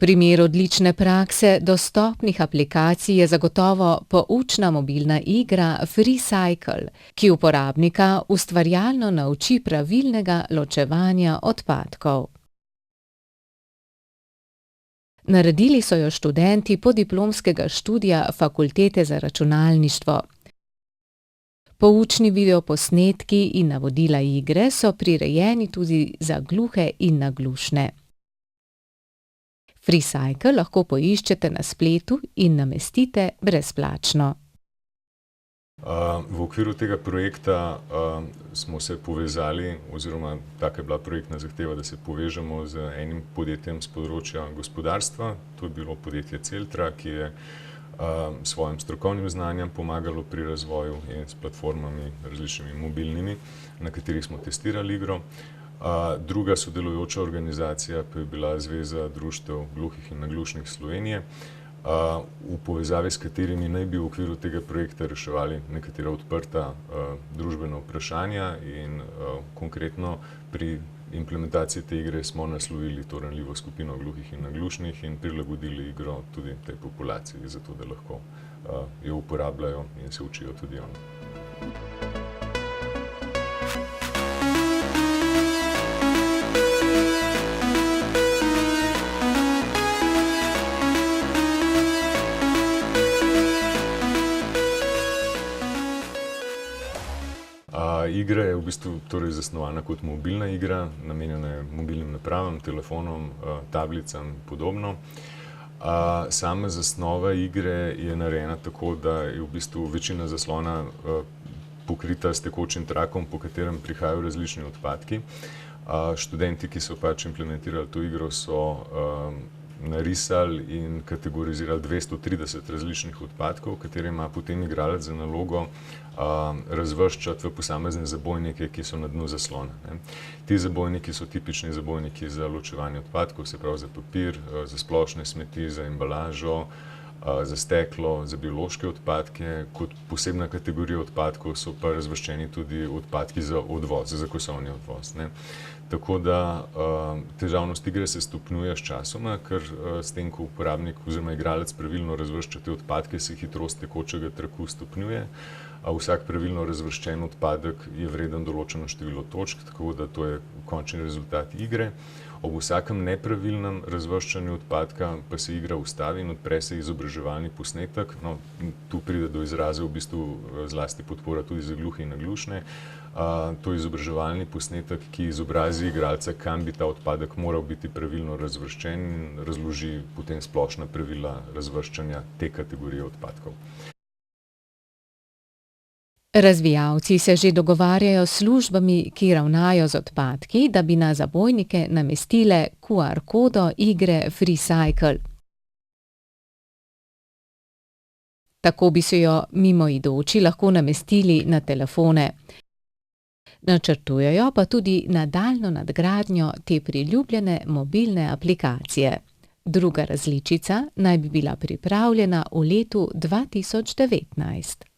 Primer odlične prakse dostopnih aplikacij je zagotovo poučna mobilna igra FreeCycle, ki uporabnika ustvarjalno nauči pravilnega ločevanja odpadkov. Naredili so jo študenti podiplomskega študija Fakultete za računalništvo. Poučni videoposnetki in navodila igre so prirejeni tudi za gluhe in naglušne. FreeCycle lahko poiščete na spletu in namestite brezplačno. V okviru tega projekta smo se povezali, oziroma taka je bila projektna zahteva, da se povežemo z enim podjetjem z področja gospodarstva. To je bilo podjetje Celtra, ki je svojim strokovnim znanjem pomagalo pri razvoju in s platformami različnimi mobilnimi, na katerih smo testirali igro. Druga sodelujoča organizacija pa je bila Zveza društev gluhih in naglušnih Slovenije, v povezavi s katerimi naj bi v okviru tega projekta reševali nekatera odprta družbena vprašanja in konkretno pri implementaciji te igre smo naslovili to ranljivo skupino gluhih in naglušnih in prilagodili igro tudi tej populaciji, zato da lahko jo uporabljajo in se učijo tudi oni. Igra je v bistvu torej zasnovana kot mobilna igra, namenjena je mobilnim napravam, telefonom, tablicam in podobno. Sama zasnova igre je narejena tako, da je v bistvu večina zaslona pokrita s tekočim trakom, po katerem prihajajo različni odpadki. Študenti, ki so pač implementirali to igro, so narisali in kategorizirali 230 različnih odpadkov, katere ima potem igralec za nalogo razvrščati v posamezne zabojnike, ki so na dnu zaslona. Ti zabojniki so tipični zabojniki za ločevanje odpadkov, se pravi za papir, za splošne smeti, za embalažo, za steklo, za biološke odpadke. Kot posebna kategorija odpadkov so pa razvrščeni tudi odpadki za odvoz, za kosovni odvoz. Tako da težavnost igre se stopnjuje s časoma, ker s tem, ko uporabnik oziroma igralec pravilno razvršča te odpadke, se hitrost tekočega traku stopnjuje. Vsak pravilno razvrščen odpadek je vreden določeno število točk, tako da to je končni rezultat igre. Ob vsakem nepravilnem razvrščanju odpadka pa se igra ustavi in odpre se izobraževalni posnetek. Tu pride do izraza v bistvu zlasti podpora tudi za gluhe in naglušne. To je izobraževalni posnetek, ki izobrazi igralca, kam bi ta odpadek moral biti pravilno razvrščen in razloži potem splošna pravila razvrščanja te kategorije odpadkov. Razvijalci se že dogovarjajo s službami, ki ravnajo z odpadki, da bi na zabojnike namestile QR kodo igre FreeCycle. Tako bi se jo mimoidoči lahko namestili na telefone. Načrtujejo pa tudi nadaljnjo nadgradnjo te priljubljene mobilne aplikacije. Druga različica naj bi bila pripravljena v letu 2019.